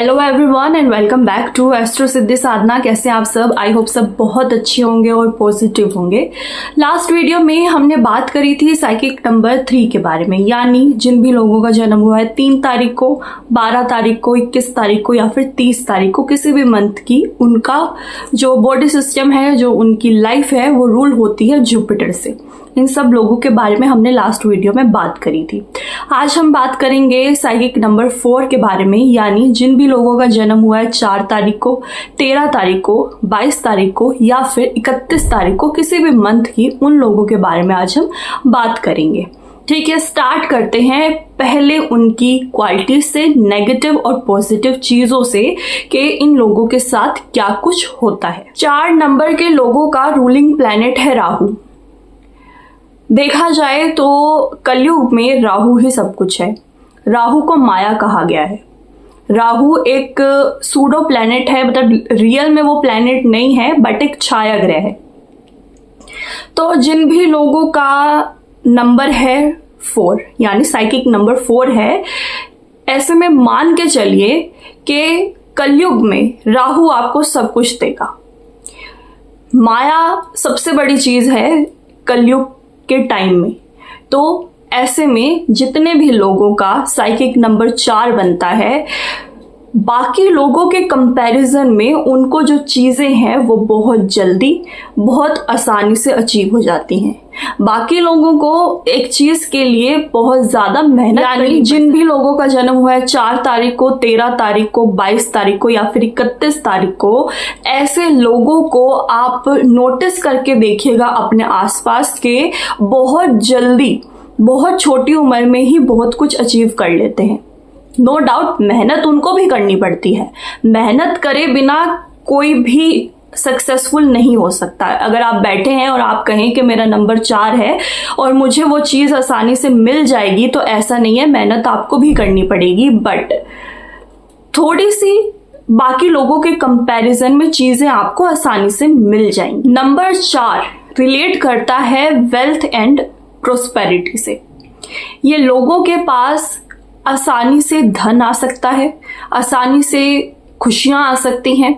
Hello everyone and welcome back to astro Siddhi Sadhana. कैसे आप सब? आई होप सब बहुत अच्छे होंगे और पॉजिटिव होंगे। लास्ट वीडियो में हमने बात करी थी साइकिक नंबर 3 के बारे में, यानी जिन भी लोगों का जन्म हुआ है 3 तारीख को, 12 तारीख को, 21 तारीख को या फिर 30 तारीख को, किसी भी मंथ की, उनका जो बॉडी सिस्टम है, जो उनकी लाइफ है, वो रूल होती है जुपिटर से। इन सब लोगों के बारे में हमने लास्ट वीडियो में बात करी थी। आज हम बात करेंगे साइकिक नंबर 4 के बारे में, यानी जिन भी लोगों का जन्म हुआ है 4 तारीख को, 13 तारीख को, 22 तारीख को या फिर 31 तारीख को, किसी भी मंथ की, उन लोगों के बारे में आज हम बात करेंगे। ठीक है, स्टार्ट करते हैं पहले उनकी क्वालिटी से, नेगेटिव और पॉजिटिव चीजों से, कि इन लोगों के साथ क्या कुछ होता है। 4 नंबर के लोगों का रूलिंग प्लैनेट है राहु। देखा जाए तो कलयुग में राहु ही सब कुछ है। राहु को माया कहा गया है। राहु एक सूडो प्लैनेट है, मतलब रियल में वो प्लैनेट नहीं है, बट एक छाया ग्रह है। तो जिन भी लोगों का नंबर है 4, यानी साइकिक नंबर 4 है, ऐसे में मान के चलिए कि कलयुग में राहु आपको सब कुछ देगा। माया सबसे बड़ी चीज है कलयुग के टाइम में। तो ऐसे में जितने भी लोगों का साइकिक नंबर 4 बनता है, बाकी लोगों के कंपैरिजन में उनको जो चीजें हैं वो बहुत जल्दी, बहुत आसानी से अचीव हो जाती हैं। बाकी लोगों को एक चीज के लिए बहुत ज्यादा मेहनत, यानी जिन भी लोगों का जन्म हुआ है 4 तारीख को, 13 तारीख को, 22 तारीख को या फिर 31 तारीख को, ऐसे लोगों को आप नोटिस करके देखिएगा अपने आसपास के, बहुत जल्दी, बहुत छोटी उम्र में ही बहुत कुछ अचीव कर लेते हैं। नो डाउट मेहनत उनको भी करनी पड़ती है। मेहनत करे बिना कोई भी सक्सेसफुल नहीं हो सकता। अगर आप बैठे हैं और आप कहें कि मेरा नंबर 4 है और मुझे वो चीज आसानी से मिल जाएगी, तो ऐसा नहीं है, मेहनत आपको भी करनी पड़ेगी, बट थोड़ी सी बाकी लोगों के कंपैरिजन में चीजें आपको आसानी से मिल जाएंगी। नंबर 4 रिलेट करता है वेल्थ एंड प्रोस्पेरिटी से। ये लोगों के पास आसानी से धन आ सकता है, आसानी से खुशियां आ सकती हैं।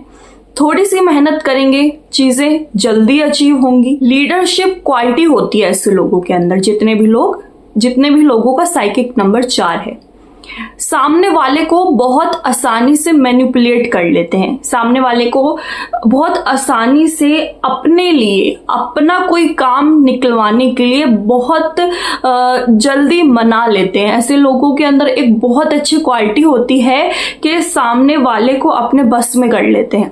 थोड़ी सी मेहनत करेंगे, चीजें जल्दी अचीव होंगी। लीडरशिप क्वालिटी होती है ऐसे लोगों के अंदर, जितने भी लोगों का साइकिक नंबर 4 है। सामने वाले को बहुत आसानी से मैनिपुलेट कर लेते हैं। सामने वाले को बहुत आसानी से अपने लिए, अपना कोई काम निकलवाने के लिए बहुत जल्दी मना लेते हैं। ऐसे लोगों के अंदर एक बहुत अच्छी क्वालिटी होती है कि सामने वाले को अपने बस में कर लेते हैं।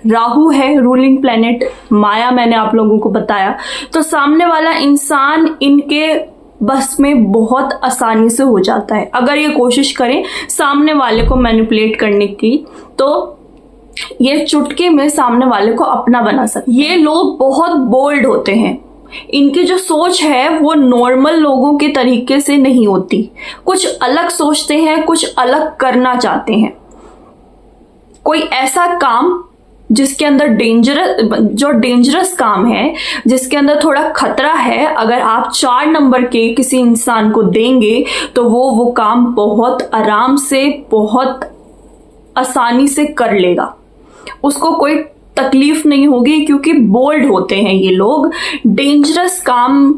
राहु है रूलिंग प्लैनेट, माया मैंने आप लोगों को बताया। तो सामने वाला इंसान इनके बस में बहुत आसानी से हो जाता है। अगर ये कोशिश करें सामने वाले को मैनिपुलेट करने की, तो ये चुटकी में सामने वाले को अपना बना सकते। ये लोग बहुत बोल्ड होते हैं। इनकी जो सोच है वो नॉर्मल लोगों के तरीके से नहीं होती। कुछ अलग सोचते हैं, कुछ अलग करना चाहते हैं। कोई ऐसा काम जिसके अंदर डेंजरस काम है, जिसके अंदर थोड़ा खतरा है, अगर आप 4 नंबर के किसी इंसान को देंगे तो वो काम बहुत आराम से, बहुत आसानी से कर लेगा। उसको कोई तकलीफ नहीं होगी, क्योंकि बोल्ड होते हैं ये लोग। डेंजरस काम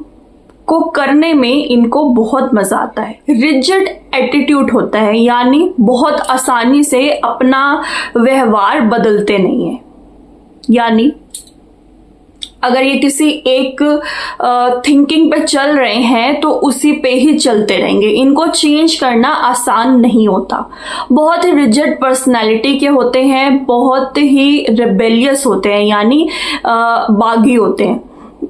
को करने में इनको बहुत मजा आता है। रिजिड एटीट्यूड होता है, यानी बहुत आसानी से अपना व्यवहार बदलते नहीं है। यानी अगर ये किसी एक थिंकिंग पे चल रहे हैं तो उसी पे ही चलते रहेंगे। इनको चेंज करना आसान नहीं होता। बहुत ही रिजिड पर्सनालिटी के होते हैं, बहुत ही रिबेलियस होते हैं, यानी बागी होते हैं।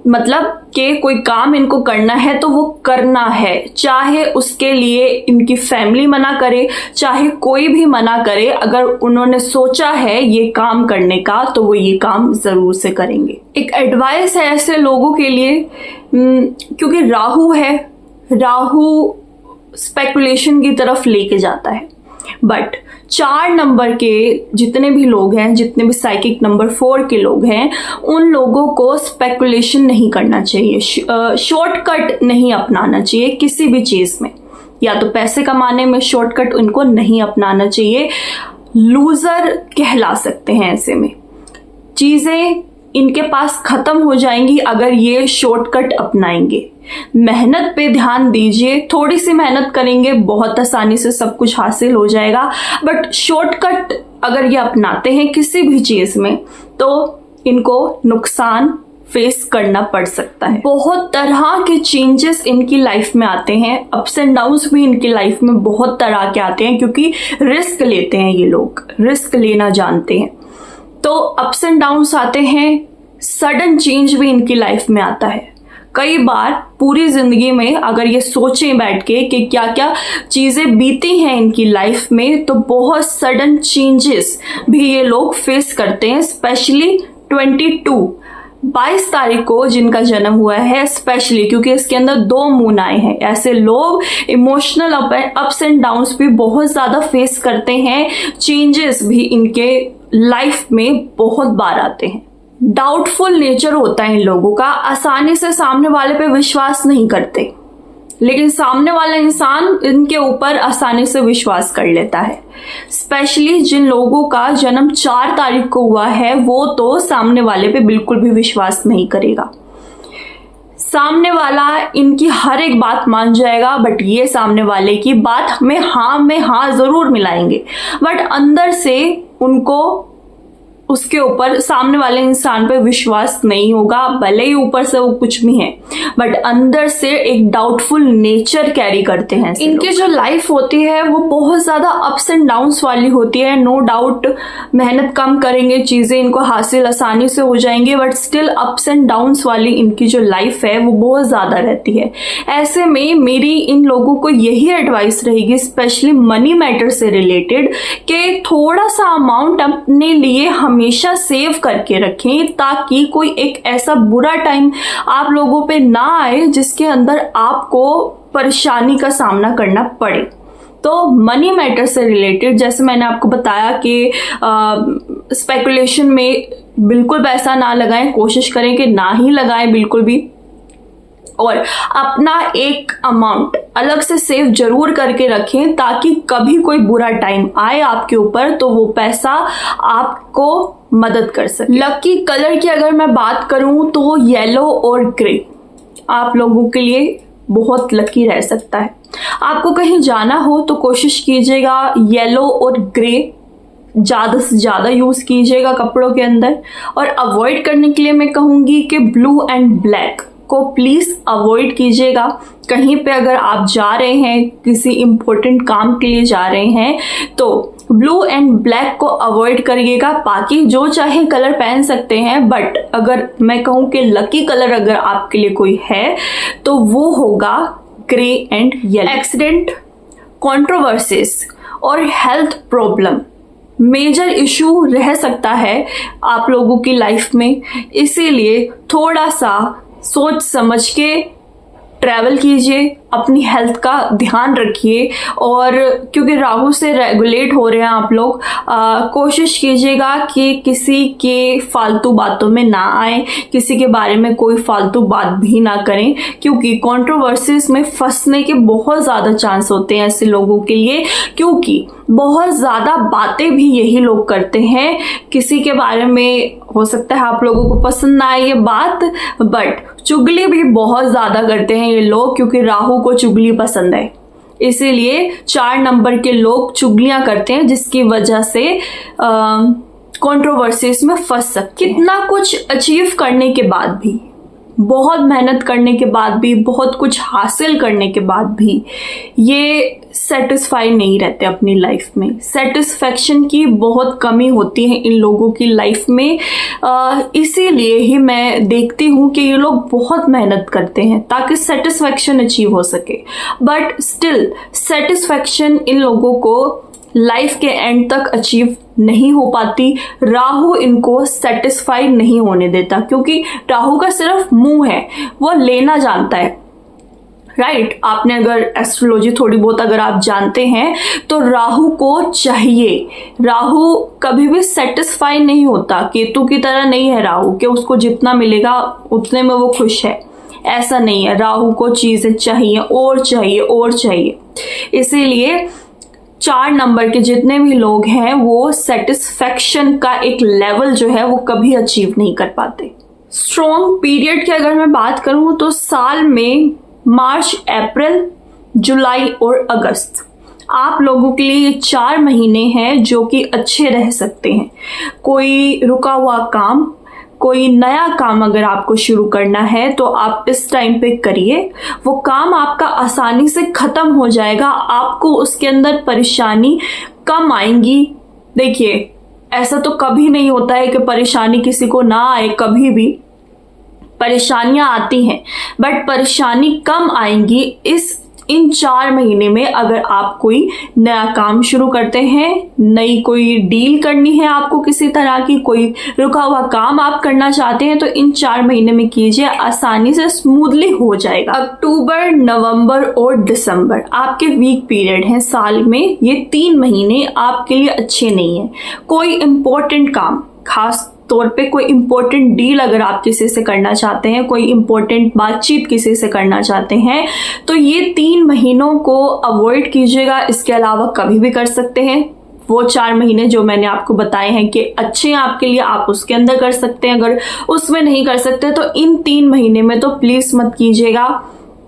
मतलब कि कोई काम इनको करना है तो वो करना है, चाहे उसके लिए इनकी फैमिली मना करे, चाहे कोई भी मना करे। अगर उन्होंने सोचा है ये काम करने का, तो वो ये काम जरूर से करेंगे। एक एडवाइस है ऐसे लोगों के लिए, क्योंकि राहु है, राहु स्पेकुलेशन की तरफ लेके जाता है, बट 4 नंबर के जितने भी लोग हैं, जितने भी साइकिक नंबर 4 के लोग हैं, उन लोगों को स्पेकुलेशन नहीं करना चाहिए, शॉर्टकट नहीं अपनाना चाहिए किसी भी चीज में। या तो पैसे कमाने में शॉर्टकट उनको नहीं अपनाना चाहिए। लूजर कहला सकते हैं। ऐसे में चीजें इनके पास खत्म हो जाएंगी अगर ये शॉर्टकट अपनाएंगे। मेहनत पे ध्यान दीजिए, थोड़ी सी मेहनत करेंगे बहुत आसानी से सब कुछ हासिल हो जाएगा। बट शॉर्टकट अगर ये अपनाते हैं किसी भी चीज में तो इनको नुकसान फेस करना पड़ सकता है। बहुत तरह के चेंजेस इनकी लाइफ में आते हैं, अप्स एंड डाउन्स भी इनकी लाइफ में बहुत तरह के आते हैं, क्योंकि रिस्क लेते हैं ये लोग, रिस्क लेना जानते हैं। तो अप्स एंड डाउन्स आते हैं, सडन चेंज भी इनकी लाइफ में आता है। कई बार पूरी जिंदगी में अगर ये सोचें बैठ के कि क्या क्या चीजें बीती हैं इनकी लाइफ में, तो बहुत सडन चेंजेस भी ये लोग फेस करते हैं। स्पेशली 22 तारीख को जिनका जन्म हुआ है, स्पेशली क्योंकि इसके अंदर 2 मून आए हैं, ऐसे लोग इमोशनल अप्स एंड डाउन्स भी बहुत ज्यादा फेस करते हैं। चेंजेस भी इनके लाइफ में बहुत बार आते हैं। डाउटफुल नेचर होता है इन लोगों का, आसानी से सामने वाले पे विश्वास नहीं करते, लेकिन सामने वाला इंसान इनके ऊपर आसानी से विश्वास कर लेता है। स्पेशली जिन लोगों का जन्म 4 तारीख को हुआ है वो तो सामने वाले पे बिल्कुल भी विश्वास नहीं करेगा। सामने वाला इनकी हर एक बात मान जाएगा, बट ये सामने वाले की बात में हाँ जरूर मिलाएंगे, बट अंदर से उनको उसके ऊपर सामने वाले इंसान पे विश्वास नहीं होगा। भले ही ऊपर से वो कुछ भी है, बट अंदर से एक डाउटफुल नेचर कैरी करते हैं। इनकी जो लाइफ होती है वो बहुत ज्यादा अप्स एंड डाउन्स वाली होती है। नो डाउट मेहनत कम करेंगे, चीजें इनको हासिल आसानी से हो जाएंगे, but still ups and downs वाली इनकी जो लाइफ है वो बहुत ज्यादा रहती है। ऐसे में मेरी इन लोगों को यही एडवाइस रहेगी, स्पेशली मनी मैटर से रिलेटेड, कि थोड़ा सा अमाउंट अपने लिए हमेशा सेव करके रखें, ताकि कोई एक ऐसा बुरा टाइम आप लोगों पे ना आए जिसके अंदर आपको परेशानी का सामना करना पड़े। तो मनी मैटर से रिलेटेड जैसे मैंने आपको बताया कि स्पेकुलेशन में बिल्कुल पैसा ना लगाएं, कोशिश करें कि ना ही लगाएं बिल्कुल भी, और अपना एक अमाउंट अलग से सेव जरूर करके रखें, ताकि कभी कोई बुरा टाइम आए आपके ऊपर तो वो पैसा आपको मदद कर सके। लकी कलर की अगर मैं बात करूं तो येलो और ग्रे आप लोगों के लिए बहुत लकी रह सकता है। आपको कहीं जाना हो तो कोशिश कीजिएगा येलो और ग्रे ज्यादा से ज्यादा यूज कीजिएगा कपड़ों के अंदर, और अवॉइड करने के लिए मैं कहूंगी कि ब्लू एंड ब्लैक को प्लीज अवॉइड कीजिएगा। कहीं पे अगर आप जा रहे हैं, किसी इंपॉर्टेंट काम के लिए जा रहे हैं, तो ब्लू एंड ब्लैक को अवॉइड करिएगा। बाकी जो चाहे कलर पहन सकते हैं, बट अगर मैं कहूं कि लकी कलर अगर आपके लिए कोई है तो वो होगा grey and yellow. Accident, controversies और हेल्थ प्रॉब्लम मेजर इशू रह सकता है आप लोगों की लाइफ में, इसीलिए थोड़ा सा सोच समझ के ट्रैवल कीजिए, अपनी हेल्थ का ध्यान रखिए, और क्योंकि राहु से रेगुलेट हो रहे हैं आप लोग, कोशिश कीजिएगा कि किसी के फालतू बातों में ना आए, किसी के बारे में कोई फालतू बात भी ना करें, क्योंकि कंट्रोवर्सीज में फंसने के बहुत ज़्यादा चांस होते हैं ऐसे लोगों के लिए, क्योंकि बहुत ज़्यादा बातें भी यही लोग करते हैं। किसी के बारे में हो सकता है आप लोगों को पसंद ना आए ये बात, बट चुगली भी बहुत ज़्यादा करते हैं ये लोग, क्योंकि राहु को चुगली पसंद है, इसीलिए 4 नंबर के लोग चुगलियां करते हैं, जिसकी वजह से कंट्रोवर्सीज में फंस सकते हैं। कितना कुछ अचीव करने के बाद भी, बहुत मेहनत करने के बाद भी, बहुत कुछ हासिल करने के बाद भी ये सेटिस्फाई नहीं रहते अपनी लाइफ में। सेटिस्फैक्शन की बहुत कमी होती है इन लोगों की लाइफ में, इसीलिए ही मैं देखती हूँ कि ये लोग बहुत मेहनत करते हैं ताकि सेटिस्फैक्शन अचीव हो सके, बट स्टिल सेटिस्फैक्शन इन लोगों को लाइफ के एंड तक अचीव नहीं हो पाती। राहु इनको सेटिस्फाई नहीं होने देता, क्योंकि राहु का सिर्फ मुंह है, वो लेना जानता है, राइट। आपने अगर एस्ट्रोलॉजी थोड़ी बहुत अगर आप जानते हैं तो राहु को चाहिए, राहु कभी भी सेटिस्फाई नहीं होता, केतु की तरह नहीं है राहु कि उसको जितना मिलेगा उतने में वो खुश है, ऐसा नहीं है। राहु को चीजें चाहिए और चाहिए और चाहिए, इसीलिए 4 नंबर के जितने भी लोग हैं वो सेटिस्फेक्शन का एक लेवल जो है वो कभी अचीव नहीं कर पाते। स्ट्रॉन्ग पीरियड की अगर मैं बात करूं तो साल में मार्च, अप्रैल, जुलाई और अगस्त आप लोगों के लिए ये 4 महीने हैं जो कि अच्छे रह सकते हैं। कोई रुका हुआ काम, कोई नया काम अगर आपको शुरू करना है तो आप इस टाइम पे करिए। वो काम आपका आसानी से खत्म हो जाएगा, आपको उसके अंदर परेशानी कम आएंगी। देखिए, ऐसा तो कभी नहीं होता है कि परेशानी किसी को ना आए, कभी भी परेशानियां आती हैं, बट परेशानी कम आएंगी इन 4 महीने में अगर आप कोई नया काम शुरू करते हैं, नई कोई डील करनी है आपको, किसी तरह की कोई रुका हुआ काम आप करना चाहते हैं तो इन 4 महीने में कीजिए, आसानी से स्मूथली हो जाएगा। अक्टूबर, नवंबर और दिसंबर आपके वीक पीरियड हैं साल में। ये 3 महीने आपके लिए अच्छे नहीं है। कोई इंपॉर्टेंट काम, खास तौर पे कोई इंपॉर्टेंट डील अगर आप किसी से करना चाहते हैं, कोई इंपॉर्टेंट बातचीत किसी से करना चाहते हैं तो ये 3 महीनों को अवॉइड कीजिएगा। इसके अलावा कभी भी कर सकते हैं। वो 4 महीने जो मैंने आपको बताए हैं कि अच्छे हैं आपके लिए, आप उसके अंदर कर सकते हैं। अगर उसमें नहीं कर सकते तो इन 3 महीने में तो प्लीज मत कीजिएगा।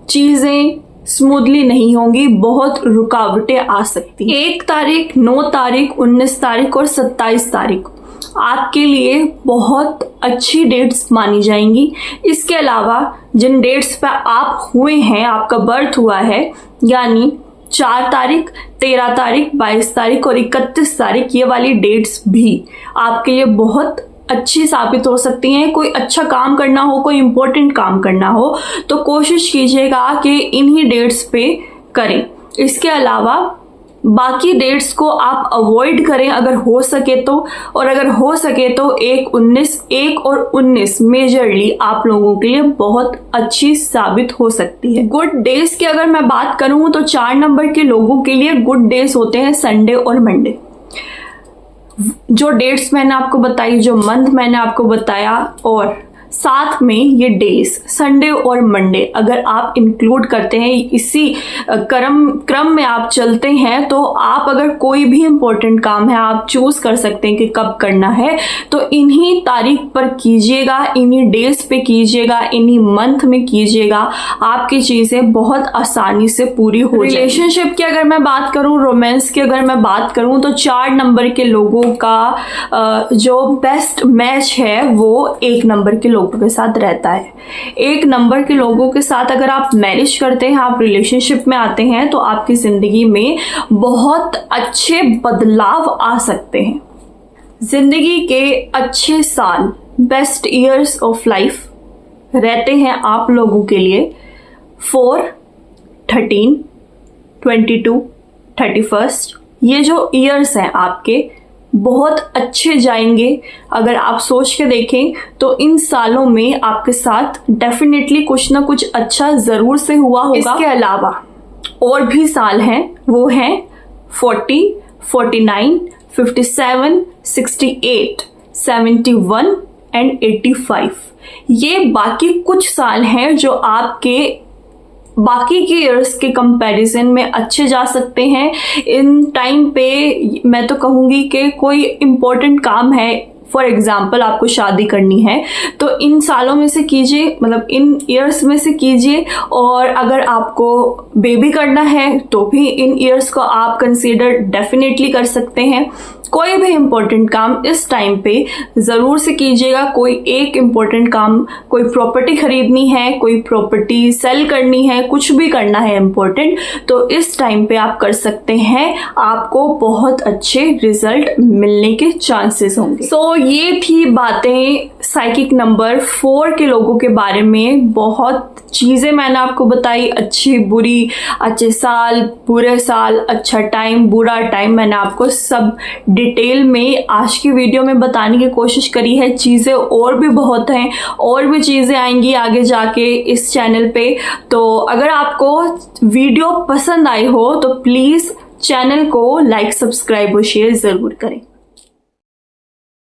चीजें स्मूथली नहीं होंगी, बहुत रुकावटें आ सकती हैं। 1 तारीख, 9 तारीख, 19 तारीख और 27 तारीख आपके लिए बहुत अच्छी डेट्स मानी जाएंगी। इसके अलावा जिन डेट्स पे आप हुए हैं, आपका बर्थ हुआ है, यानी 4 तारीख, 13 तारीख, 22 तारीख और 31 तारीख, ये वाली डेट्स भी आपके लिए बहुत अच्छी साबित हो सकती हैं। कोई अच्छा काम करना हो, कोई इंपॉर्टेंट काम करना हो तो कोशिश कीजिएगा कि इन्हीं डेट्स पे करें। इसके अलावा बाकी डेट्स को आप अवॉइड करें अगर हो सके तो, और अगर हो सके तो 1 और 19 मेजरली आप लोगों के लिए बहुत अच्छी साबित हो सकती है। गुड डेज की अगर मैं बात करूं तो 4 नंबर के लोगों के लिए गुड डेज होते हैं संडे और मंडे। जो डेट्स मैंने आपको बताई, जो मंथ मैंने आपको बताया, और साथ में ये डेज संडे और मंडे अगर आप इंक्लूड करते हैं, इसी क्रम में आप चलते हैं तो आप अगर कोई भी इंपॉर्टेंट काम है आप चूज कर सकते हैं कि कब करना है, तो इन्हीं तारीख पर कीजिएगा, इन्हीं डेज पे कीजिएगा, इन्हीं मंथ में कीजिएगा। आपकी चीजें बहुत आसानी से पूरी हो जाएगी। रिलेशनशिप की अगर मैं बात करूं, रोमांस की अगर मैं बात करूं तो 4 नंबर के लोगों का जो बेस्ट मैच है वो 1 नंबर के लोगों के साथ रहता है। 1 नंबर के लोगों के साथ अगर आप मैरिज करते हैं, आप रिलेशनशिप में आते हैं तो आपकी जिंदगी में बहुत अच्छे बदलाव आ सकते हैं। जिंदगी के अच्छे साल, बेस्ट ईयर्स ऑफ लाइफ रहते हैं आप लोगों के लिए 4, 13, 22, 31। ये जो ईयर्स हैं आपके बहुत अच्छे जाएंगे। अगर आप सोच के देखें तो इन सालों में आपके साथ डेफिनेटली कुछ ना कुछ अच्छा जरूर से हुआ होगा। इसके अलावा और भी साल हैं, वो हैं 40, 49, 57, 68, 71 एंड 85। ये बाकी कुछ साल हैं जो आपके बाकी के ईयर्स के कंपैरिजन में अच्छे जा सकते हैं। इन टाइम पे मैं तो कहूंगी कि कोई इम्पोर्टेंट काम है, फॉर एग्जाम्पल आपको शादी करनी है तो इन सालों में से कीजिए, मतलब इन ईयर्स में से कीजिए। और अगर आपको बेबी करना है तो भी इन ईयर्स को आप कंसीडर डेफिनेटली कर सकते हैं। कोई भी इम्पोर्टेंट काम इस टाइम पे जरूर से कीजिएगा। कोई एक इम्पोर्टेंट काम, कोई प्रॉपर्टी खरीदनी है, कोई प्रॉपर्टी सेल करनी है, कुछ भी करना है इम्पोर्टेंट, तो इस टाइम पे आप कर सकते हैं। आपको बहुत अच्छे रिजल्ट मिलने के चांसेस होंगे। सो ये थी बातें साइकिक नंबर 4 के लोगों के बारे में। बहुत चीजें मैंने आपको बताई, अच्छी बुरी, अच्छे साल, बुरे साल, अच्छा टाइम, बुरा टाइम, मैंने आपको सब डिटेल में आज की वीडियो में बताने की कोशिश करी है। चीजें और भी बहुत हैं, और भी चीजें आएंगी आगे जाके इस चैनल पे। तो अगर आपको वीडियो पसंद आई हो तो प्लीज चैनल को लाइक, सब्सक्राइब और शेयर जरूर करें।